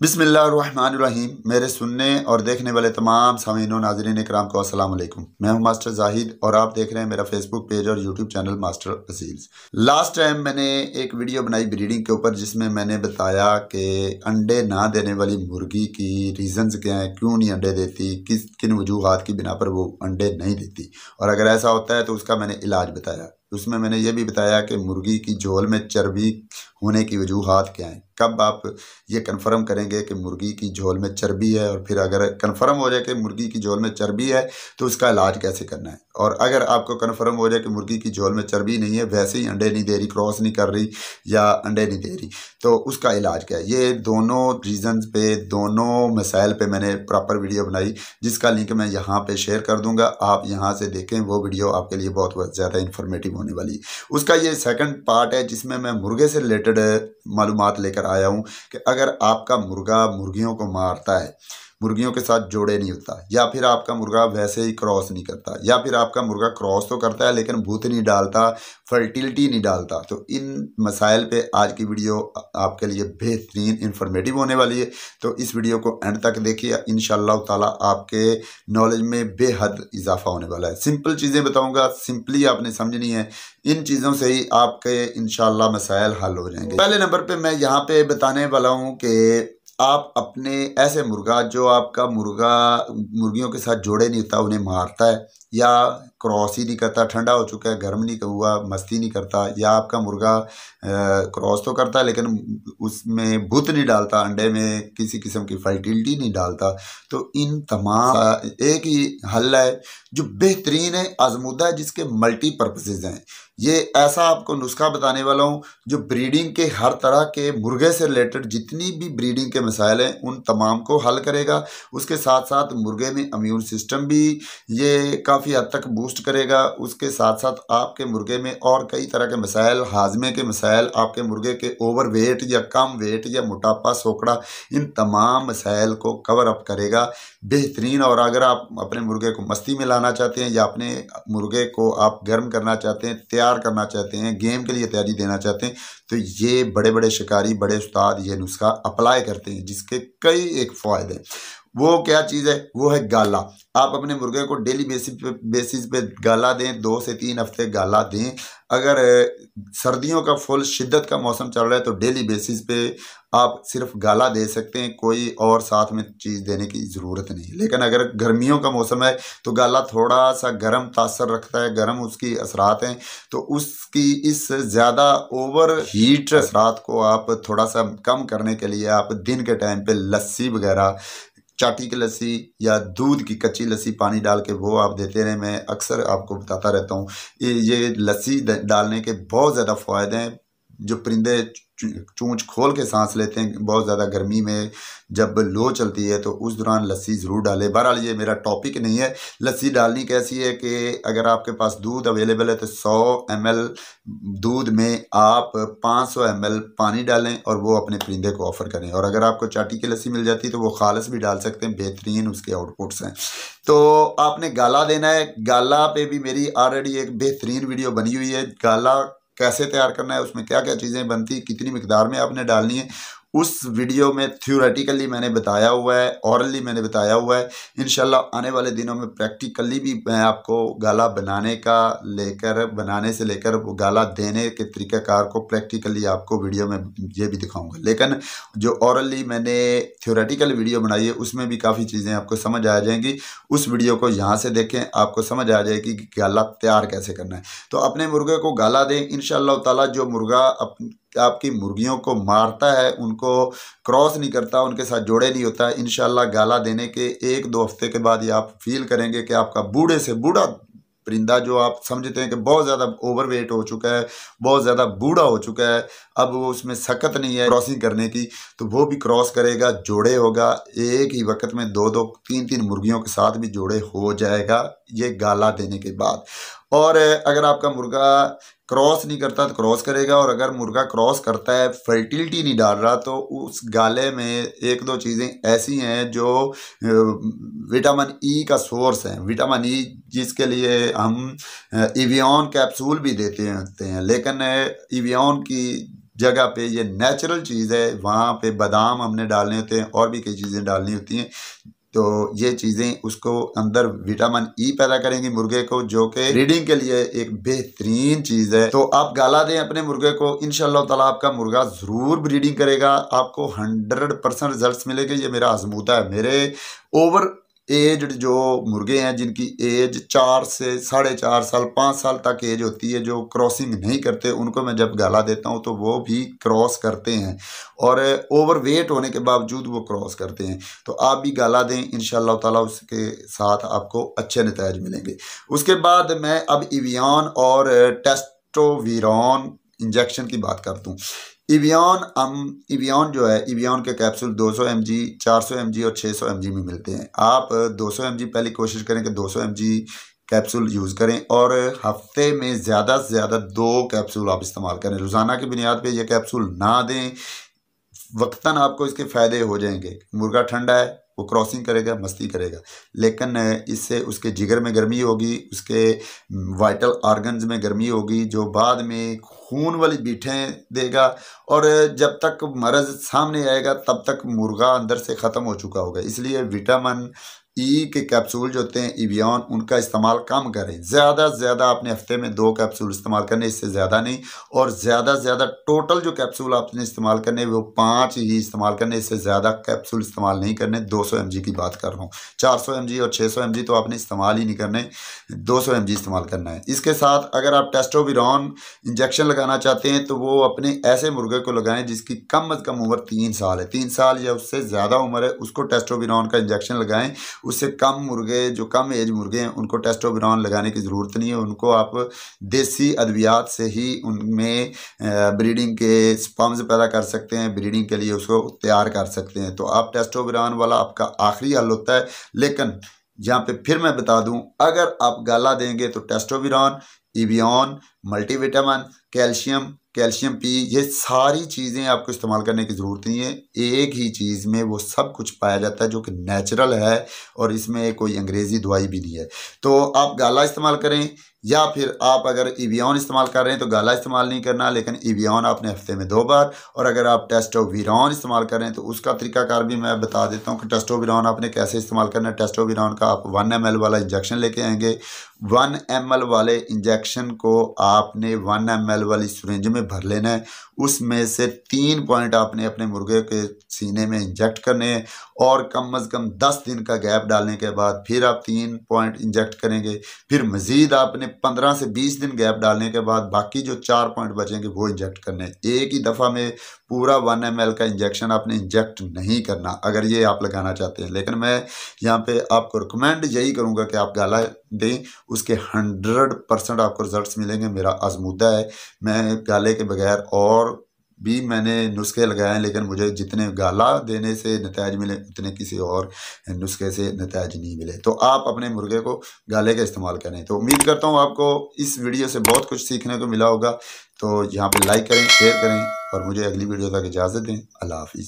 बिस्मिल्लाहिर्रहमानिर्रहीम। मेरे सुनने और देखने वाले तमाम सामीन और नाज़रीन इकराम को अस्सलाम वालेकुम। मैं हूं मास्टर जाहिद और आप देख रहे हैं मेरा फेसबुक पेज और YouTube channel master Aseels. Last time मैंने एक वीडियो बनाई ब्रीडिंग के ऊपर, जिसमें मैंने बताया कि अंडे ना देने वाली मुर्गी की रीज़न्स क्या हैं, क्यों नहीं अंडे देती, किन वजूहात की बिना पर वो अंडे नहीं देती, और अगर ऐसा होता है तो उसका मैंने इलाज बताया। उसमें मैंने ये भी बताया कि मुर्गी की झोल में चर्बी होने की वजूहात क्या हैं, कब आप ये कन्फर्म करेंगे कि मुर्गी की झोल में चर्बी है, और फिर अगर कन्फर्म हो जाए कि मुर्गी की झोल में चर्बी है तो उसका इलाज कैसे करना है, और अगर आपको कन्फर्म हो जाए कि मुर्गी की झोल में चर्बी नहीं है, वैसे ही अंडे नहीं दे रही, क्रॉस नहीं कर रही या अंडे नहीं दे रही, तो उसका इलाज क्या है। ये दोनों रीज़न्स पे, दोनों मसाइल पे मैंने प्रॉपर वीडियो बनाई, जिसका लिंक मैं यहाँ पे शेयर कर दूंगा। आप यहाँ से देखें, वो वीडियो आपके लिए बहुत ज़्यादा इन्फॉर्मेटिव होने वाली है। उसका ये सेकंड पार्ट है जिसमें मैं मुर्गे से रिलेटेड मालूमात लेकर आया हूँ कि अगर आपका मुर्गा मुर्गियों को मारता है, मुर्गियों के साथ जोड़े नहीं होता, या फिर आपका मुर्गा वैसे ही क्रॉस नहीं करता, या फिर आपका मुर्गा क्रॉस तो करता है लेकिन भूत नहीं डालता, फर्टिलिटी नहीं डालता, तो इन मसाइल पे आज की वीडियो आपके लिए बेहतरीन इन्फॉर्मेटिव होने वाली है। तो इस वीडियो को एंड तक देखिए, इंशाअल्लाह ताला आपके नॉलेज में बेहद इजाफा होने वाला है। सिंपल चीज़ें बताऊँगा, सिंपली आपने समझनी है, इन चीज़ों से ही आपके इंशाअल्लाह मसाइल हल हो जाएंगे। पहले नंबर पे मैं यहाँ पे बताने वाला हूँ कि आप अपने ऐसे मुर्गा, जो आपका मुर्गा मुर्गियों के साथ जोड़े नहीं होता, उन्हें मारता है या क्रॉस ही नहीं करता, ठंडा हो चुका है, गर्म नहीं हुआ, मस्ती नहीं करता, या आपका मुर्गा क्रॉस तो करता है लेकिन उसमें भूत नहीं डालता, अंडे में किसी किस्म की फर्टिलिटी नहीं डालता, तो इन तमाम एक ही हल है जो बेहतरीन है, आजमूदा है, जिसके मल्टीपर्पसेस हैं। ये ऐसा आपको नुस्खा बताने वाला हूँ जो ब्रीडिंग के हर तरह के मुर्गे से रिलेटेड जितनी भी ब्रीडिंग के मसाइल हैं उन तमाम को हल करेगा। उसके साथ साथ मुर्गे में इम्यून सिस्टम भी ये काफ़ी हद तक बूस्ट करेगा। उसके साथ साथ आपके मुर्गे में और कई तरह के मसाइल, हाजमे के मसाइल, आपके मुर्गे के ओवर वेट या कम वेट या मोटापा, सोकड़ा, इन तमाम मसाइल को कवर अप करेगा बेहतरीन। और अगर आप अपने मुर्गे को मस्ती में लाना चाहते हैं, या अपने मुर्गे को आप गर्म करना चाहते हैं, तैयार करना चाहते हैं, गेम के लिए तैयारी देना चाहते हैं, तो ये बड़े बड़े शिकारी, बड़े उस्ताद ये नुस्खा अप्लाई करते हैं, जिसके कई एक फ़ायदे। वो क्या चीज़ है? वो है गाला। आप अपने मुर्गे को डेली बेसिस पे गाला दें, 2 से 3 हफ्ते गाला दें। अगर सर्दियों का फुल शिद्दत का मौसम चल रहा है तो डेली बेसिस पे आप सिर्फ गाला दे सकते हैं, कोई और साथ में चीज़ देने की ज़रूरत नहीं। लेकिन अगर गर्मियों का मौसम है तो गाला थोड़ा सा गर्म तासर रखता है, गर्म उसकी असरात हैं, तो उसकी इस ज़्यादा ओवर हीट असरात को आप थोड़ा सा कम करने के लिए आप दिन के टाइम पे लस्सी वगैरह, चाटी की लस्सी या दूध की कच्ची लस्सी पानी डाल के वो आप देते रहें। मैं अक्सर आपको बताता रहता हूँ, ये लस्सी डालने के बहुत ज़्यादा फ़ायदे हैं। जो परिंदे चूंच खोल के सांस लेते हैं बहुत ज़्यादा गर्मी में, जब लो चलती है, तो उस दौरान लस्सी ज़रूर डालें। बहरहाल ये मेरा टॉपिक नहीं है। लस्सी डालनी कैसी है कि अगर आपके पास दूध अवेलेबल है तो 100 ml दूध में आप 500 ml पानी डालें और वो अपने परिंदे को ऑफ़र करें। और अगर आपको चाटी की लस्सी मिल जाती है तो वो खालिस भी डाल सकते हैं, बेहतरीन उसके आउटपुट्स हैं। तो आपने गाला देना है। गाला पे भी मेरी ऑलरेडी एक बेहतरीन वीडियो बनी हुई है। गाला कैसे तैयार करना है, उसमें क्या क्या चीज़ें बनती, कितनी मिकदार में आपने डालनी है, उस वीडियो में थ्योरेटिकली मैंने बताया हुआ है, ऑरली मैंने बताया हुआ है। इंशाल्लाह आने वाले दिनों में प्रैक्टिकली भी मैं आपको गाला बनाने से लेकर वो गाला देने के तरीक़ाकार को प्रैक्टिकली आपको वीडियो में ये भी दिखाऊंगा। लेकिन जो ऑरली मैंने थ्योरेटिकल वीडियो बनाई है उसमें भी काफ़ी चीज़ें आपको समझ आ जाएंगी। उस वीडियो को यहाँ से देखें, आपको समझ आ जाएगी कि गाला तैयार कैसे करना है। तो अपने मुर्गे को गाला दें। इंशाअल्लाह ताला जो मुर्गा आपकी मुर्गियों को मारता है, उनको क्रॉस नहीं करता, उनके साथ जोड़े नहीं होता है, इंशाअल्लाह गाला देने के 1-2 हफ्ते के बाद ये आप फील करेंगे कि आपका बूढ़े से बूढ़ा परिंदा, जो आप समझते हैं कि बहुत ज़्यादा ओवरवेट हो चुका है, बहुत ज़्यादा बूढ़ा हो चुका है, अब वो उसमें सकत नहीं है क्रॉसिंग करने की, तो वो भी क्रॉस करेगा, जोड़े होगा, एक ही वक्त में 2-2, 3-3 मुर्गियों के साथ भी जोड़े हो जाएगा ये गाला देने के बाद। और अगर आपका मुर्गा क्रॉस नहीं करता तो क्रॉस करेगा, और अगर मुर्गा क्रॉस करता है, फर्टिलिटी नहीं डाल रहा, तो उस गाले में 1-2 चीज़ें ऐसी हैं जो विटामिन ई का सोर्स है। विटामिन ई जिसके लिए हम इवियन कैप्सूल भी देते हैं, लेकिन इवियन की जगह पे ये नेचुरल चीज़ है, वहाँ पे बादाम हमने डालने होते हैं और भी कई चीज़ें डालनी होती हैं। तो ये चीज़ें उसको अंदर विटामिन ई पैदा करेंगी मुर्गे को, जो कि ब्रीडिंग के लिए एक बेहतरीन चीज़ है। तो आप गाला दें अपने मुर्गे को, इंशाल्लाह ताला आपका मुर्गा ज़रूर ब्रीडिंग करेगा, आपको 100% रिजल्ट्स मिलेंगे। ये मेरा आजमूदा है। मेरे ओवर एज्ड जो मुर्गे हैं जिनकी एज 4 से 4.5 साल 5 साल तक एज होती है, जो क्रॉसिंग नहीं करते, उनको मैं जब गाला देता हूं तो वो भी क्रॉस करते हैं और ओवर वेट होने के बावजूद वो क्रॉस करते हैं। तो आप भी गाला दें, इंशाल्लाह ताला उसके साथ आपको अच्छे नतीजे मिलेंगे। उसके बाद मैं अब एवियन और टेस्टोविरॉन इंजेक्शन की बात करता हूँ। एवियन जो है, एवियन के कैप्सूल 200 mg, 400 mg और 600 mg में मिलते हैं। आप 200 mg पहले कोशिश करें कि 200 mg कैप्सूल यूज़ करें और हफ्ते में ज़्यादा से ज़्यादा 2 कैप्सूल आप इस्तेमाल करें। रोज़ाना की बुनियाद पे ये कैप्सूल ना दें, वक्तन आपको इसके फ़ायदे हो जाएंगे। मुर्गा ठंडा है, वो क्रॉसिंग करेगा, मस्ती करेगा, लेकिन इससे उसके जिगर में गर्मी होगी, उसके वाइटल ऑर्गन्स में गर्मी होगी, जो बाद में खून वाली बीठें देगा और जब तक मर्ज़ सामने आएगा तब तक मुर्गा अंदर से ख़त्म हो चुका होगा। इसलिए विटामिन ई के कैप्सूल जो होते हैं एवियन, उनका इस्तेमाल कम करें। ज़्यादा से ज़्यादा आपने हफ्ते में 2 कैप्सूल इस्तेमाल करने, इससे ज़्यादा नहीं। और ज़्यादा से ज़्यादा टोटल जो कैप्सूल आपने इस्तेमाल करने वो 5 ही इस्तेमाल करने, इससे ज़्यादा कैप्सूल इस्तेमाल नहीं करने। 200 mg की बात कर रहा हूँ, 400 mg और 600 mg तो आपने इस्तेमाल ही नहीं करने, 200 mg इस्तेमाल करना है। इसके साथ अगर आप टेस्टोविरॉन इंजेक्शन लगाना चाहते हैं तो वो अपने ऐसे मुर्गे को लगाएं जिसकी कम अज़ कम उम्र 3 साल है। 3 साल या उससे ज़्यादा उम्र है, उसको टेस्टोविरॉन का इंजेक्शन लगाएं। उससे कम मुर्गे, जो कम एज मुर्गे हैं, उनको टेस्टोविरॉन लगाने की ज़रूरत नहीं है। उनको आप देसी अद्वियात से ही उनमें ब्रीडिंग के स्पर्म्स पैदा कर सकते हैं, ब्रीडिंग के लिए उसको तैयार कर सकते हैं। तो आप टेस्टोविरॉन वाला आपका आखिरी हल होता है। लेकिन यहाँ पे फिर मैं बता दूं, अगर आप गाला देंगे तो टेस्टोविरॉन, एवियन, मल्टीविटामिन, कैल्शियम पी, ये सारी चीज़ें आपको इस्तेमाल करने की ज़रूरत नहीं है। एक ही चीज़ में वो सब कुछ पाया जाता है जो कि नेचुरल है और इसमें कोई अंग्रेज़ी दवाई भी नहीं है। तो आप गाला इस्तेमाल करें, या फिर आप अगर एवियन इस्तेमाल कर रहे हैं तो गाला इस्तेमाल नहीं करना, लेकिन एवियन आपने हफ्ते में 2 बार। और अगर आप टेस्टोविरॉन इस्तेमाल कर रहे हैं तो उसका तरीकाकार भी मैं बता देता हूँ कि टेस्टोविरॉन आपने कैसे इस्तेमाल करना है। टेस्टोविरॉन का आप 1 ml वाला इंजेक्शन लेके आएंगे। 1 ml वाले इंजेक्शन को आपने 1 ml वाली सिरिंज में भर लेना है। उसमें से 3 पॉइंट आपने अपने मुर्गे के सीने में इंजेक्ट करने हैं और कम अज़ कम 10 दिन का गैप डालने के बाद फिर आप 3 पॉइंट इंजेक्ट करेंगे। फिर मज़ीद आपने 15 से 20 दिन गैप डालने के बाद बाकी जो 4 पॉइंट बचेंगे वो इंजेक्ट करने हैं। एक ही दफ़ा में पूरा 1 ml का इंजेक्शन आपने इंजेक्ट नहीं करना अगर ये आप लगाना चाहते हैं। लेकिन मैं यहाँ पे आपको रिकमेंड यही करूँगा कि आप गाला दें, उसके 100% आपको रिजल्ट्स मिलेंगे। मेरा आजमूदा है, मैं गाले के बगैर और भी मैंने नुस्खे लगाए हैं, लेकिन मुझे जितने गाला देने से नतीजे मिले उतने किसी और नुस्खे से नतीजे नहीं मिले। तो आप अपने मुर्गे को गाले का इस्तेमाल करें। तो उम्मीद करता हूँ आपको इस वीडियो से बहुत कुछ सीखने को मिला होगा। तो यहाँ पे लाइक करें, शेयर करें और मुझे अगली वीडियो तक इजाज़त दें। अल्लाह हाफिज़।